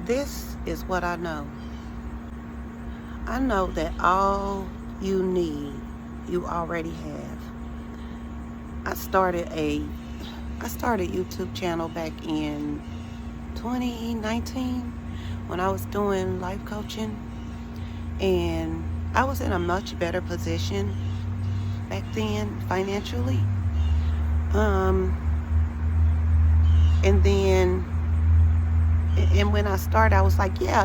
This is what I know. I know that all you need, you already have. I started a I started a YouTube channel back in 2019 when I was doing life coaching, and I was in a much better position back then financially. Um, and then and when I started, I was like, yeah,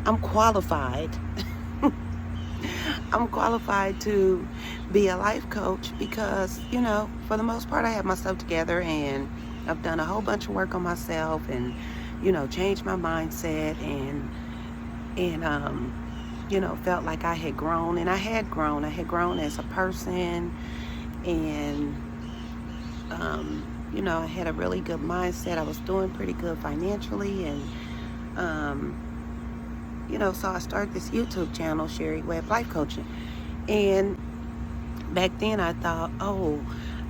I'm qualified. I'm qualified to be a life coach because, for the most part, I have myself together and I've done a whole bunch of work on myself and, changed my mindset and felt like I had grown, and I had grown. I had grown as a person, and, I had a really good mindset. I was doing pretty good financially, and, so I started this YouTube channel, Sherry Webb Life Coaching. And back then I thought, oh,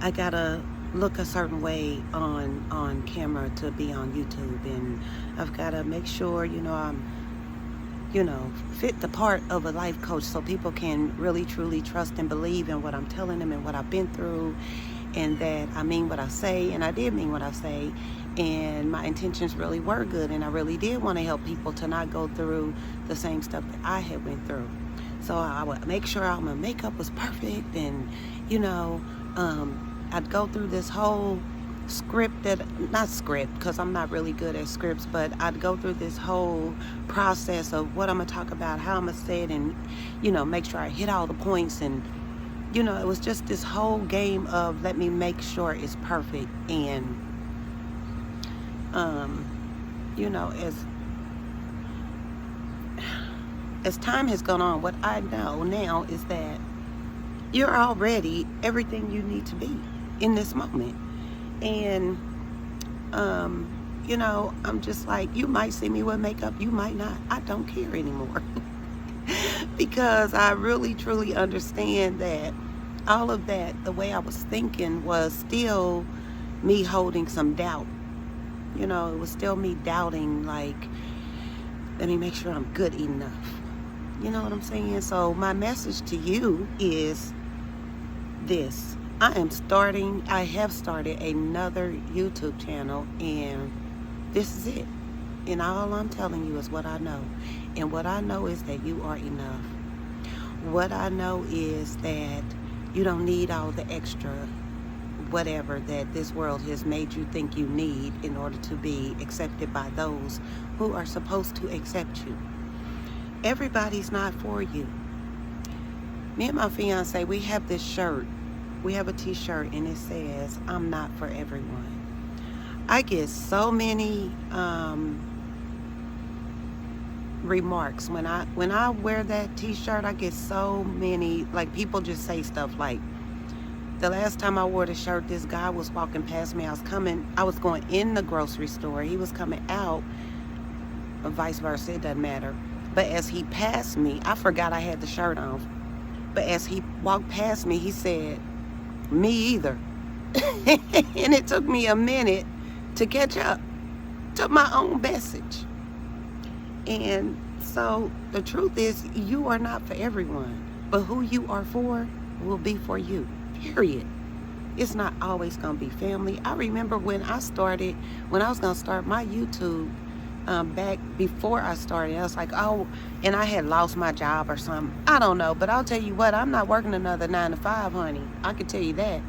I gotta look a certain way on camera to be on YouTube, and I've got to make sure, I'm fit the part of a life coach so people can really truly trust and believe in what I'm telling them and what I've been through, and that I mean what I say, and I did mean what I say, and my intentions really were good, and I really did want to help people to not go through the same stuff that I had went through. So I would make sure all my makeup was perfect, and I'd go through this whole not script, because I'm not really good at scripts, but I'd go through this whole process of what I'm gonna talk about, how I'm gonna say it, and make sure I hit all the points. And it was just this whole game of let me make sure it's perfect. And as time has gone on, what I know now is that you're already everything you need to be in this moment. And I'm just like, you might see me with makeup, you might not. I don't care anymore. Because I really truly understand that all of that, the way I was thinking, was still me holding some doubt. It was still me doubting, like, let me make sure I'm good enough. You know what I'm saying? So my message to you is this. I have started another YouTube channel, and this is it. And all I'm telling you is what I know. And what I know is that you are enough. What I know is that you don't need all the extra whatever that this world has made you think you need in order to be accepted by those who are supposed to accept you. Everybody's not for you. Me and my fiance, we have this shirt. We have a t-shirt, and it says, I'm not for everyone. I get so many remarks when I wear that t-shirt. I get so many, like, people just say stuff like, the last time I wore the shirt, this guy was walking past me. I was going in the grocery store. He was coming out, or vice versa, it doesn't matter. But as he passed me, I forgot I had the shirt on. But as he walked past me, he said, me either. And it took me a minute to catch up to my own message. And so the truth is, you are not for everyone, but who you are for will be for you, period. It's not always going to be family. I remember when I was going to start my YouTube, back before I started, I was like, oh, and I had lost my job or something. I don't know, but I'll tell you what, I'm not working another 9 to 5, honey. I can tell you that.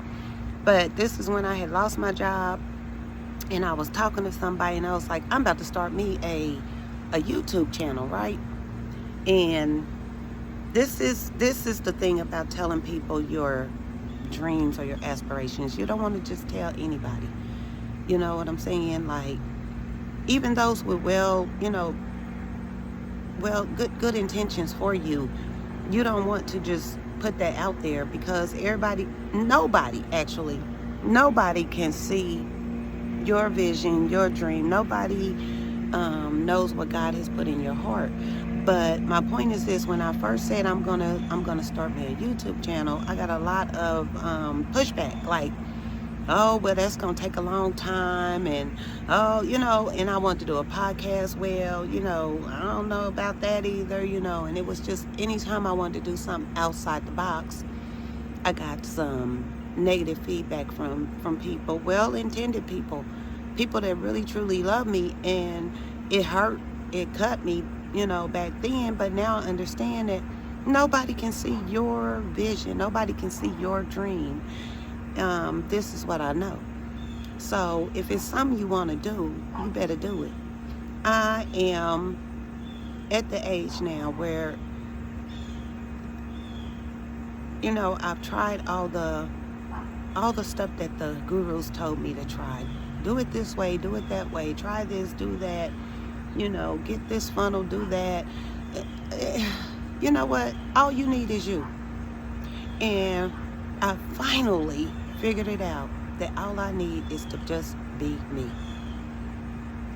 But this is when I had lost my job, and I was talking to somebody, and I was like, I'm about to start me a YouTube channel, right? And this is the thing about telling people your dreams or your aspirations. You don't want to just tell anybody. You know what I'm saying? Like, even those with good intentions for you, you don't want to just put that out there, because nobody can see your vision, your dream. Nobody knows what God has put in your heart. But my point is this: when I first said I'm gonna start me a YouTube channel, I got a lot of pushback. Like, oh, but that's going to take a long time. And, oh, and I want to do a podcast. Well, I don't know about that either, and it was just anytime I wanted to do something outside the box, I got some negative feedback from people, well-intended people that really truly love me, and it hurt, it cut me, back then. But now I understand that nobody can see your vision, nobody can see your dream. This is what I know. So if it's something you want to do, you better do it. I am at the age now where I've tried all the stuff that the gurus told me to try. Do it this way, do it that way, try this, do that, get this funnel, do that. You know what? All you need is you. And I finally figured it out that all I need is to just be me.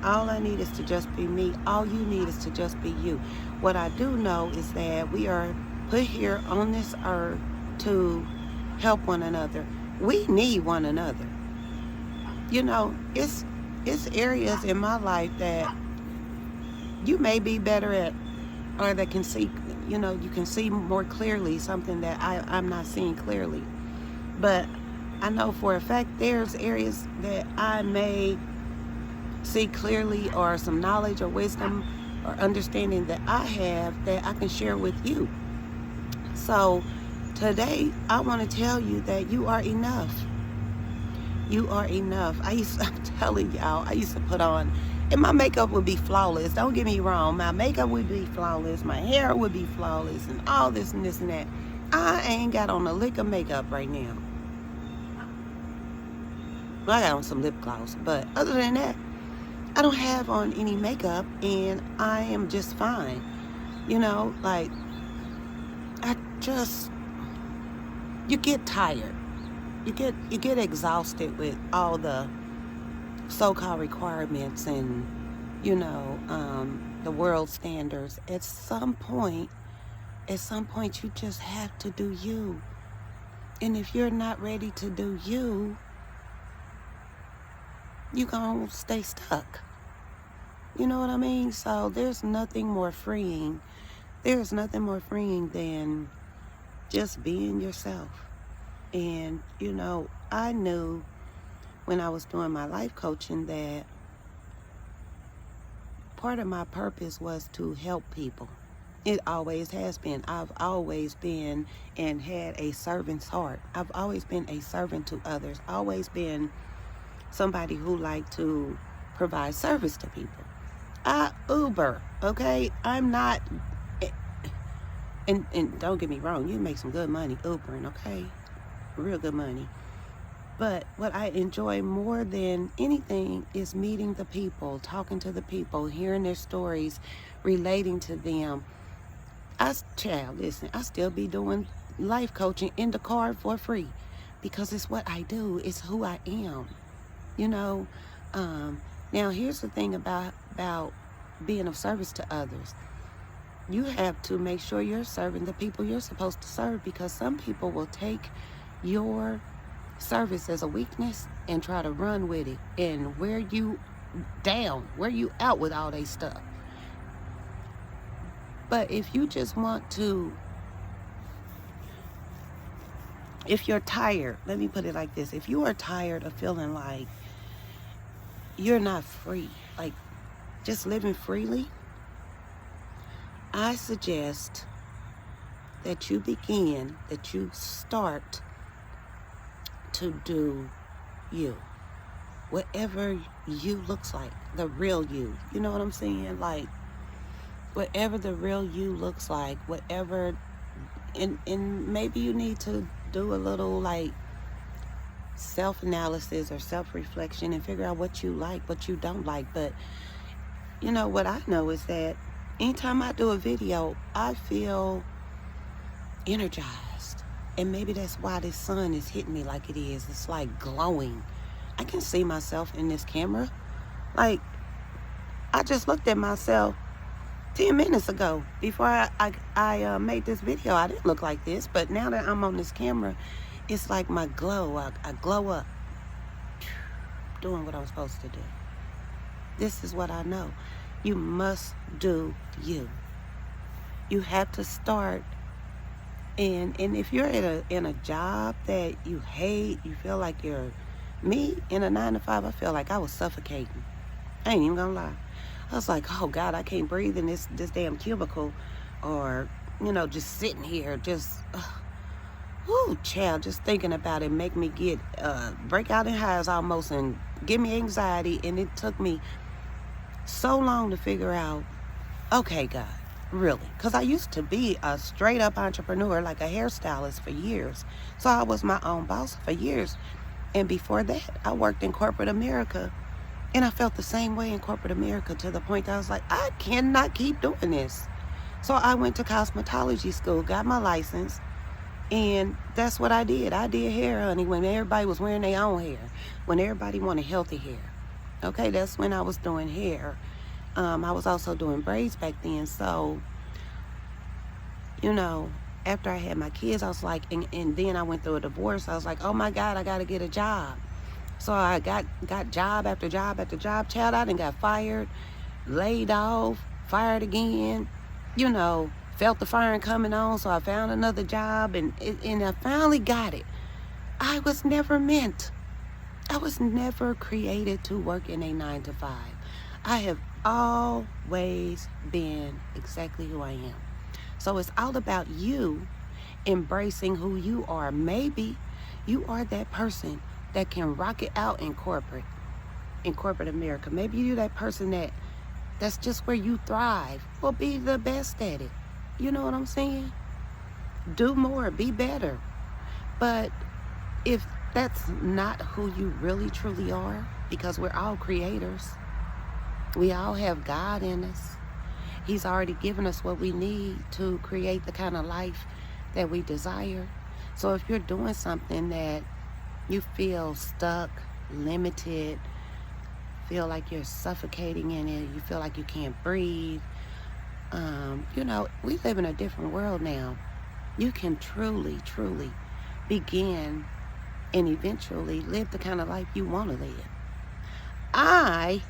All I need is to just be me. All you need is to just be you. What I do know is that we are put here on this earth to help one another. We need one another. It's areas in my life that you may be better at, or that can see, you can see more clearly something that I'm not seeing clearly. But I know for a fact there's areas that I may see clearly, or some knowledge or wisdom or understanding that I have that I can share with you. So today I want to tell you that you are enough. You are enough. I'm telling y'all, I used to put on, and my makeup would be flawless. Don't get me wrong. My makeup would be flawless. My hair would be flawless, and all this and this and that. I ain't got on a lick of makeup right now. I got on some lip gloss, but other than that, I don't have on any makeup, and I am just fine. You get tired. You get exhausted with all the so-called requirements and, the world standards. At some point, you just have to do you. And if you're not ready to do you, you're going to stay stuck. You know what I mean? So there's nothing more freeing. There's nothing more freeing than just being yourself. And, I knew when I was doing my life coaching that part of my purpose was to help people. It always has been. I've always been and had a servant's heart. I've always been a servant to others. Always been somebody who liked to provide service to people. I Uber, okay? I'm not, and don't get me wrong, you make some good money Ubering, okay? Real good money. But what I enjoy more than anything is meeting the people, talking to the people, hearing their stories, relating to them. Listen, I still be doing life coaching in the car for free because it's what I do. It's who I am. Now here's the thing about being of service to others. You have to make sure you're serving the people you're supposed to serve, because some people will take your service as a weakness and try to run with it and wear you down, wear you out with all their stuff. But if you just want to, if you're tired, let me put it like this. If you are tired of feeling like you're not free, like just living freely, I suggest that you start to do you. Whatever you looks like, the real you. You know what I'm saying? Like, whatever the real you looks like, whatever, and maybe you need to do a little like self-analysis or self-reflection and figure out what you like, what you don't like. But what I know is that anytime I do a video, I feel energized. And maybe that's why this sun is hitting me like it is. It's like glowing. I can see myself in this camera. Like, I just looked at myself 10 minutes ago before I made this video. I didn't look like this, but now that I'm on this camera, it's like my glow. I glow up. doing what I'm supposed to do. This is what I know. You must do you. You have to start. And if you're in a job that you hate, you feel like you're me in a 9 to 5, I feel like I was suffocating. I ain't even gonna lie. I was like, oh God, I can't breathe in this damn cubicle, or just sitting here, just whoo, child, just thinking about it make me get break out in hives almost and give me anxiety. And it took me so long to figure out, okay, God, really? Because I used to be a straight up entrepreneur, like a hairstylist for years. So I was my own boss for years. And before that, I worked in corporate America. And I felt the same way in corporate America, to the point that I was like, I cannot keep doing this. So I went to cosmetology school, got my license, and that's what I did. I did hair, honey, when everybody was wearing their own hair, when everybody wanted healthy hair. Okay, that's when I was doing hair. I was also doing braids back then. So, after I had my kids, I was like, and then I went through a divorce. I was like, oh my God, I got to get a job. So I got job after job after job. Child, I done got fired, laid off, fired again. Felt the firing coming on, so I found another job, and I finally got it. I was never created to work in a 9 to 5. I have always been exactly who I am. So it's all about you embracing who you are. Maybe you are that person that can rock it out in corporate America. Maybe you're that person that's just where you thrive. Well, be the best at it. You know what I'm saying? Do more, be better. But if that's not who you really truly are, because we're all creators, we all have God in us. He's already given us what we need to create the kind of life that we desire. So if you're doing something that you feel stuck, limited, feel like you're suffocating in it, you feel like you can't breathe, we live in a different world now. You can truly, truly begin and eventually live the kind of life you want to live. I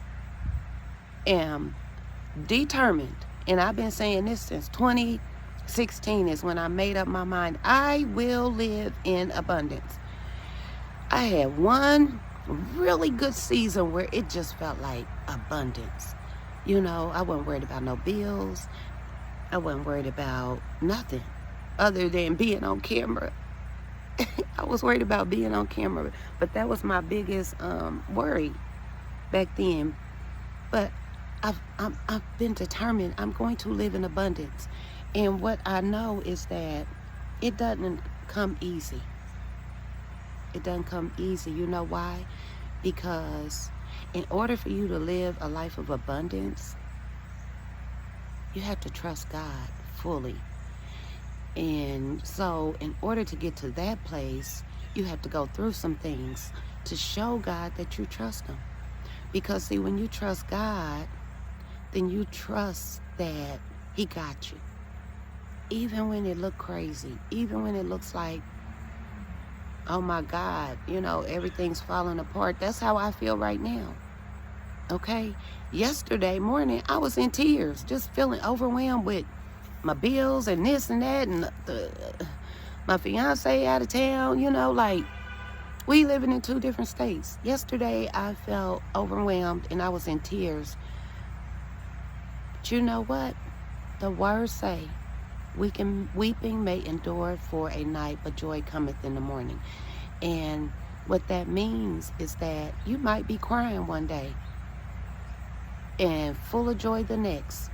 am determined, and I've been saying this since 2016 is when I made up my mind. I will live in abundance. I had one really good season where it just felt like abundance. I wasn't worried about no bills. I wasn't worried about nothing other than being on camera. I was worried about being on camera, but that was my biggest worry back then. But I've been determined. I'm going to live in abundance. And what I know is that it doesn't come easy. It doesn't come easy. You know why? Because in order for you to live a life of abundance, you have to trust God fully. And so in order to get to that place, you have to go through some things to show God that you trust Him. Because see, when you trust God, then you trust that He got you. Even when it look crazy, even when it looks like, oh my God, everything's falling apart. That's how I feel right now. Okay? Yesterday morning, I was in tears, just feeling overwhelmed with my bills and this and that, and my fiance out of town, we living in 2 different states. Yesterday, I felt overwhelmed and I was in tears. But you know what? The words say, weeping may endure for a night, but joy cometh in the morning. And what that means is that you might be crying one day and full of joy the next.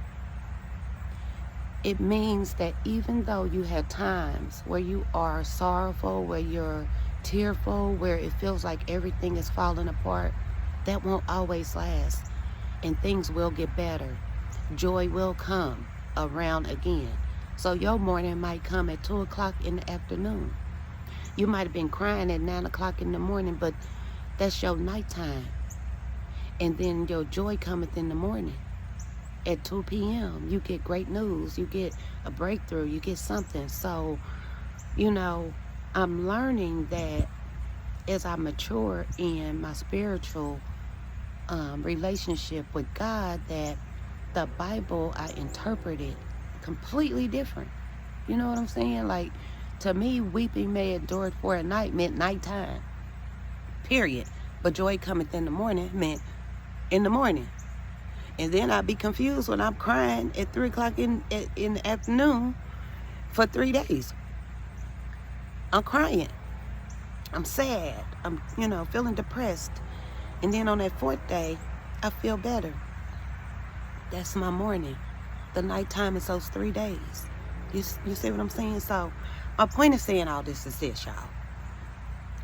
It means that even though you have times where you are sorrowful, where you're tearful, where it feels like everything is falling apart, that won't always last. And things will get better. Joy will come around again. So your morning might come at 2 o'clock in the afternoon. You might have been crying at 9 o'clock in the morning, but that's your nighttime. And then your joy cometh in the morning. At 2 p.m., you get great news. You get a breakthrough. You get something. So, I'm learning that as I mature in my spiritual relationship with God that the Bible I interpreted completely different. You know what I'm saying? Like, to me, weeping may endure for a night meant nighttime, period. But joy cometh in the morning meant in the morning. And then I'd be confused when I'm crying at 3 o'clock in the afternoon for 3 days. I'm crying. I'm sad. I'm, feeling depressed. And then on that 4th day, I feel better. That's my morning. The nighttime is those 3 days. You see what I'm saying? So my point of saying all this is this, y'all.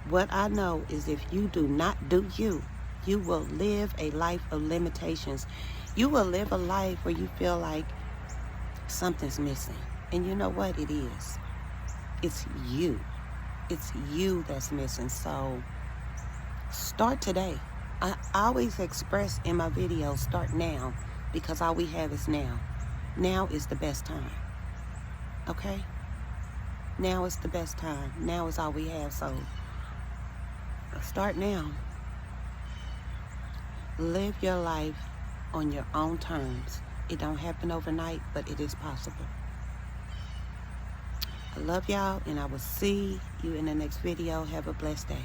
What I know is if you do not do you, you will live a life of limitations. You will live a life where you feel like something's missing. And you know what it is? It's you. It's you that's missing. So start today. I always express in my videos, start now, because all we have is now. Now is the best time. Okay? Now is the best time. Now is all we have. So start now. Live your life on your own terms. It don't happen overnight, but it is possible. I love y'all, and I will see you in the next video. Have a blessed day.